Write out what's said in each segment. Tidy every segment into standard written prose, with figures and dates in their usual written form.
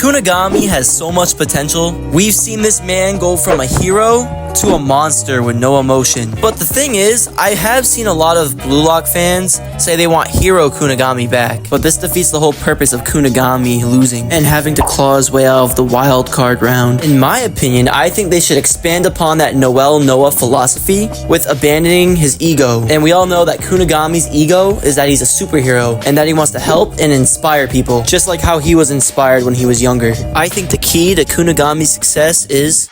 Kunigami has so much potential. We've seen this man go from a hero to a monster with no emotion. But the thing is, I have seen a lot of Blue Lock fans say they want Hero Kunigami back. But this defeats the whole purpose of Kunigami losing and having to claw his way out of the wild card round. In my opinion, I think they should expand upon that Noel Noah philosophy with abandoning his ego. And we all know that Kunigami's ego is that he's a superhero and that he wants to help and inspire people, just like how he was inspired when he was younger. I think the key to Kunigami's success is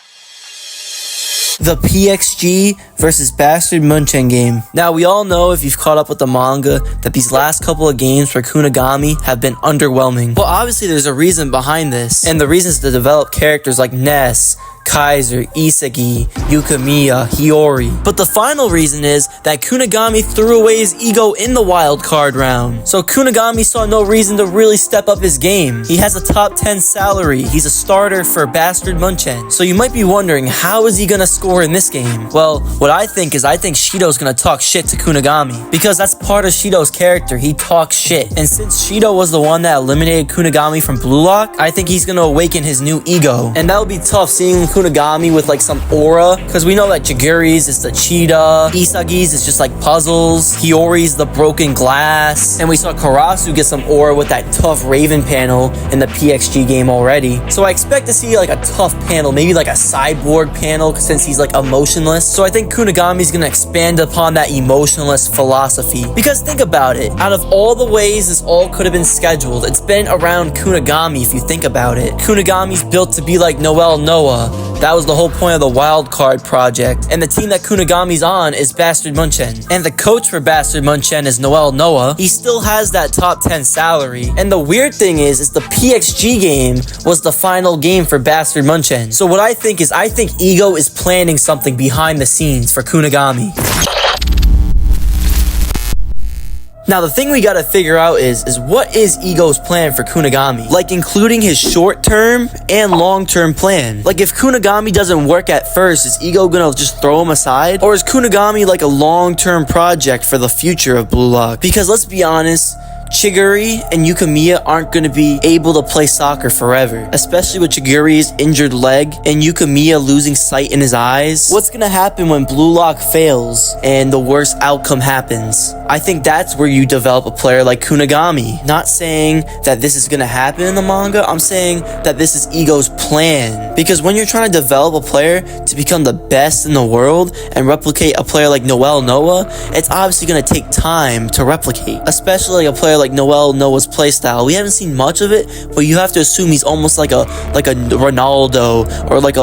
the PXG versus Bastard Munchen game. Now, we all know, if you've caught up with the manga, that these last couple of games for Kunigami have been underwhelming. But obviously there's a reason behind this, and the reason is to develop characters like Ness, Kaiser, Isagi, Yukimiya, Hiyori. But the final reason is that Kunigami threw away his ego in the wild card round. So Kunigami saw no reason to really step up his game. He has a top 10 salary. He's a starter for Bastard Munchen. So you might be wondering, how is he gonna score in this game? Well, what I think Shido's gonna talk shit to Kunigami, because that's part of Shido's character. He talks shit. And since Shido was the one that eliminated Kunigami from Blue Lock, I think he's gonna awaken his new ego. And that would be tough, seeing Kunigami with like some aura, because we know that Jagiri's is the cheetah, Isagi's is just like puzzles, Hiyori's the broken glass, and we saw Karasu get some aura with that tough Raven panel in the PXG game already. So I expect to see like a tough panel, maybe like a cyborg panel, since he's like emotionless. So I think Kunigami's gonna expand upon that emotionless philosophy, because think about it, out of all the ways this all could have been scheduled, it's been around Kunigami. If you think about it, Kunigami's built to be like Noel Noah. That was the whole point of the wild card project. And the team that Kunigami's on is Bastard Munchen. And the coach for Bastard Munchen is Noel Noah. He still has that top 10 salary. And the weird thing is the PXG game was the final game for Bastard Munchen. So what I think Ego is planning something behind the scenes for Kunigami. Now, the thing we gotta figure out is what is Ego's plan for Kunigami? Like, including his short-term and long-term plan. Like, if Kunigami doesn't work at first, is Ego gonna just throw him aside? Or is Kunigami like a long-term project for the future of Blue Lock? Because let's be honest, Chigiri and Yukimiya aren't going to be able to play soccer forever, especially with Chigiri's injured leg and Yukimiya losing sight in his eyes. What's going to happen when Blue Lock fails and the worst outcome happens? I think that's where you develop a player like Kunigami. Not saying that this is going to happen in the manga, I'm saying that this is Ego's plan. Because when you're trying to develop a player to become the best in the world and replicate a player like Noel Noah, it's obviously going to take time to replicate, especially like a player like Noel Noah's playstyle. We haven't seen much of it, but you have to assume he's almost like a Ronaldo, or like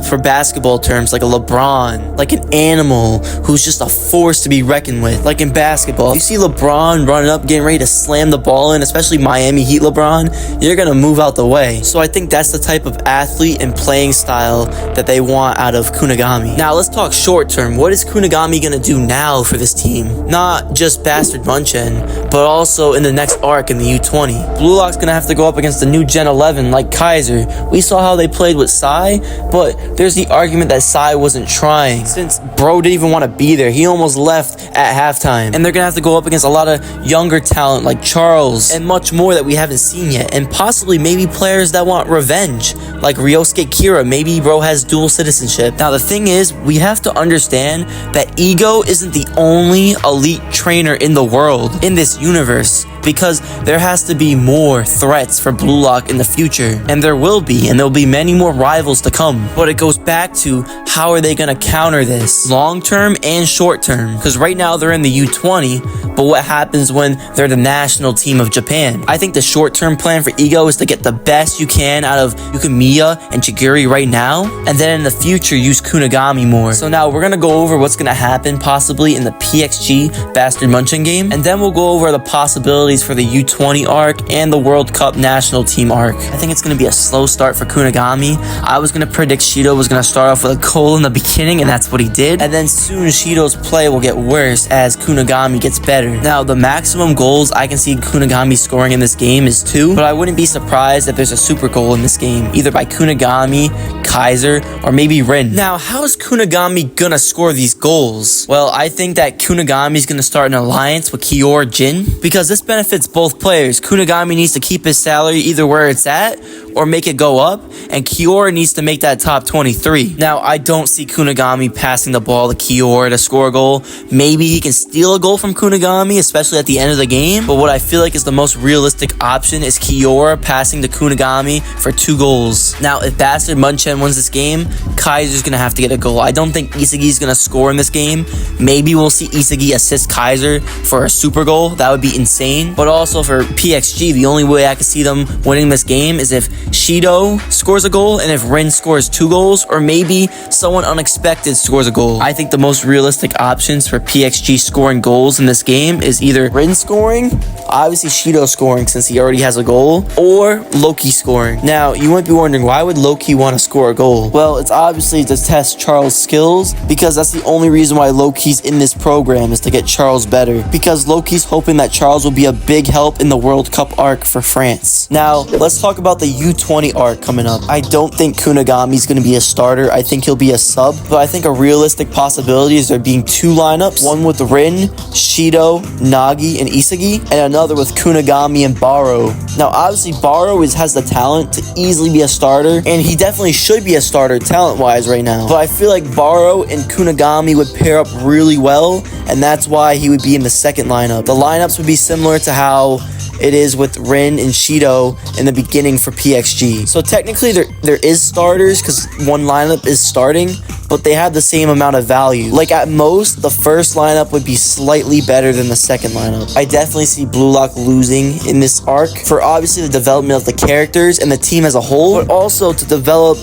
for basketball terms, like a LeBron, like an animal who's just a force to be reckoned with. Like in basketball, if you see LeBron running up, getting ready to slam the ball in, especially Miami Heat LeBron, you're gonna move out the way. So I think that's the type of athlete and playing style that they want out of Kunigami. Now let's talk short term. What is Kunigami gonna do now for this team? Not just Bastard Munchen, but also in the next arc in the U20. Blue Lock's gonna have to go up against the new Gen 11 like Kaiser. We saw how they played with Sai, but there's the argument that Sai wasn't trying, since bro didn't even want to be there. He almost left at halftime. And they're gonna have to go up against a lot of younger talent like Charles and much more that we haven't seen yet, and possibly maybe players that want revenge like Ryosuke Kira. Maybe bro has dual citizenship. Now the thing is, we have to understand that Ego isn't the only elite trainer in the world, in this universe, because there has to be more threats for Blue Lock in the future, and there will be, and there'll be many more rivals to come. But it goes back to, how are they gonna counter this long term and short term? Because right now they're in the U20, but what happens when they're the national team of Japan? I think the short term plan for Ego is to get the best you can out of Yukimiya and Chigiri right now, and then in the future use Kunigami more. So now we're gonna go over what's gonna happen possibly in the PXG Bastard Munchen game, and then we'll go over the possibilities for the U20 arc and the World Cup national team arc. I think it's going to be a slow start for Kunigami. I was going to predict Shido was going to start off with a goal in the beginning, and that's what he did. And then soon Shido's play will get worse as Kunigami gets better. Now, the maximum goals I can see Kunigami scoring in this game is 2, but I wouldn't be surprised if there's a super goal in this game, either by by Kunigami, Kaiser, or maybe Rin. Now, how is Kunigami gonna score these goals? Well, I think that Kunigami is gonna start an alliance with Kyorr Jin, because this benefits both players. Kunigami needs to keep his salary either where it's at or make it go up, and Kyorr needs to make that top 23. Now, I don't see Kunigami passing the ball to Kyorr to score a goal. Maybe he can steal a goal from Kunigami, especially at the end of the game, but what I feel like is the most realistic option is Kyorr passing to Kunigami for 2 goals. Now, if Bastard Munchen wins this game, Kaiser's gonna have to get a goal. I don't think Isagi's gonna score in this game. Maybe we'll see Isagi assist Kaiser for a super goal. That would be insane. But also for PXG, the only way I could see them winning this game is if Shido scores a goal and if Rin scores 2 goals, or maybe someone unexpected scores a goal. I think the most realistic options for PXG scoring goals in this game is either Rin scoring, obviously Shido scoring since he already has a goal, or Loki scoring. Now, you might be wondering, why would Loki want to score a goal? Well, it's obviously to test Charles' skills, because that's the only reason why Loki's in this program, is to get Charles better, because Loki's hoping that Charles will be a big help in the World Cup arc for France. Now, let's talk about the U20 arc coming up. I don't think Kunigami's going to be a starter. I think he'll be a sub, but I think a realistic possibility is there being 2 lineups, one with Rin, Shido, Nagi, and Isagi, and another with Kunigami and Baro. Now, obviously, Baro has the talent to easily be a starter, and he definitely should be a starter talent-wise right now. But I feel like Baro and Kunigami would pair up really well, and that's why he would be in the second lineup. The lineups would be similar to how it is with Rin and Shido in the beginning for PXG. So technically there is starters because one lineup is starting, but they have the same amount of value. Like at most, the first lineup would be slightly better than the second lineup. I definitely see Blue Lock losing in this arc for obviously the development of the characters and the team as a whole, but also to develop,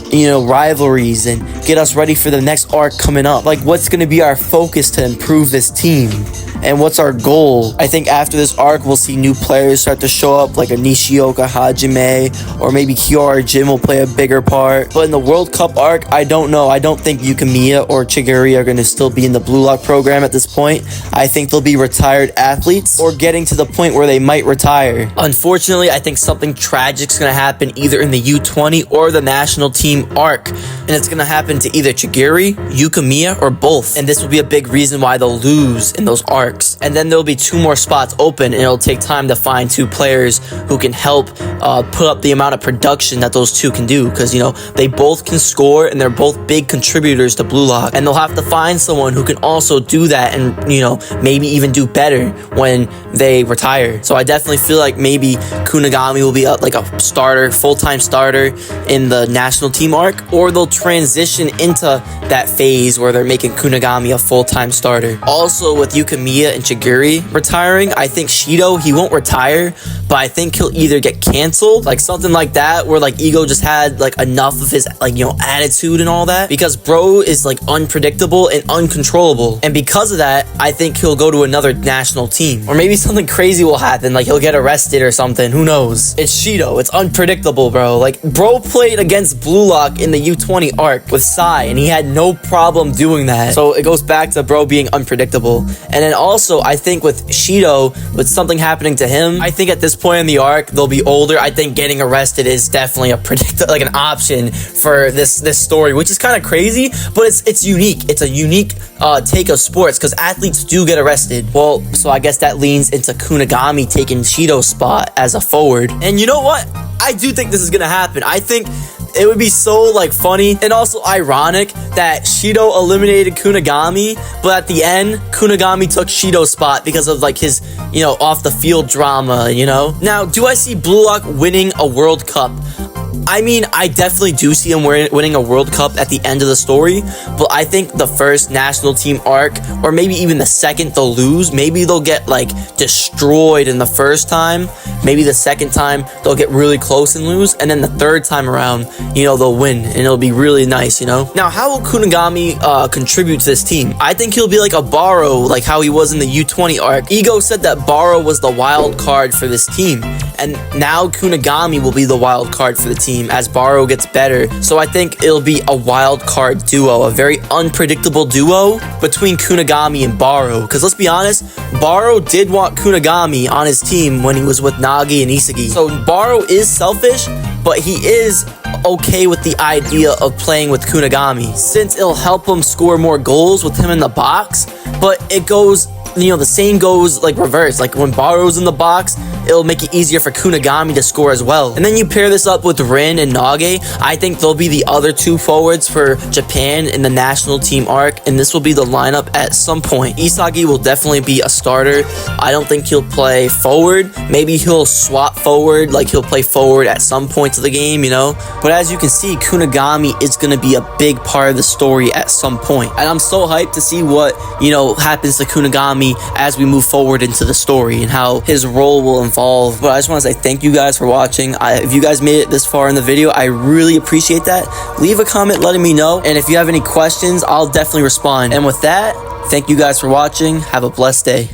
rivalries and get us ready for the next arc coming up. Like what's going to be our focus to improve this team? And what's our goal? I think after this arc, we'll see new players start to show up, like a Nishioka Hajime, or maybe Kyorr Jin will play a bigger part. But in the World Cup arc, I don't know. I don't think Yukimiya or Chigiri are going to still be in the Blue Lock program at this point. I think they'll be retired athletes or getting to the point where they might retire. Unfortunately, I think something tragic's going to happen either in the U20 or the national team arc. And it's going to happen to either Chigiri, Yukimiya, or both. And this will be a big reason why they'll lose in those arcs. And then there'll be 2 more spots open, and it'll take time to find 2 players who can help put up the amount of production that those 2 can do, because they both can score and they're both big contributors to Blue Lock, and they'll have to find someone who can also do that and maybe even do better when they retire. So I definitely feel like maybe Kunigami will be like a starter, full-time starter in the national team arc, or they'll transition into that phase where they're making Kunigami a full-time starter. Also with Yukimiya and Chigiri retiring, I think Shido, he won't retire, but I think he'll either get canceled, like something like that, where like Ego just had like enough of his attitude and all that, because bro is like unpredictable and uncontrollable, and because of that, I think he'll go to another national team, or maybe something crazy will happen, like he'll get arrested or something. Who knows? It's Shido. It's unpredictable, bro. Like bro played against Blue Lock in the U20 arc with Sai, and he had no problem doing that. So it goes back to bro being unpredictable. And then also, I think with Shido, with something happening to him, I think at this point in the arc, they'll be older. I think getting arrested is definitely an option for this story, which is kind of crazy, but it's unique. It's a unique take of sports, because athletes do get arrested. Well, so I guess that leans into Kunigami taking Shido's spot as a forward. And you know what? I do think this is gonna happen. I think it would be so funny and also ironic that Shido eliminated Kunigami, but at the end Kunigami took Shido's spot because of his off the field drama. Now, do I see Blue Lock winning a World Cup? I mean, I definitely do see him winning a World Cup at the end of the story, but I think the first national team arc, or maybe even the second, they'll lose. Maybe they'll get destroyed in the first time. Maybe the second time they'll get really close and lose, and then the third time around, they'll win, and it'll be really nice. Now, how will Kunigami contribute to this team? I think he'll be like a Baro, like how he was in the U20 arc. Ego said that Baro was the wild card for this team, and now Kunigami will be the wild card for the team as Baro gets better. So I think it'll be a wild card duo, a very unpredictable duo between Kunigami and Baro. Because let's be honest, Baro did want Kunigami on his team when he was with Nagi and Isagi. So Baro is selfish, but he is okay with the idea of playing with Kunigami since it'll help him score more goals with him in the box. But it goes, you know, the same goes like reverse. Like when Baro's in the box, it'll make it easier for Kunigami to score as well. And then you pair this up with Rin and Nage. I think they'll be the other two forwards for Japan in the national team arc, and this will be the lineup at some point. Isagi will definitely be a starter. I don't think he'll play forward. Maybe he'll swap forward, like he'll play forward at some points of the game, you know. But as you can see, Kunigami is going to be a big part of the story at some point. And I'm so hyped to see what, you know, happens to Kunigami as we move forward into the story and how his role will evolve. But I just want to say thank you guys for watching. If you guys made it this far in the video, I really appreciate that. Leave a comment letting me know, and if you have any questions, I'll definitely respond. And with that, thank you guys for watching. Have a blessed day.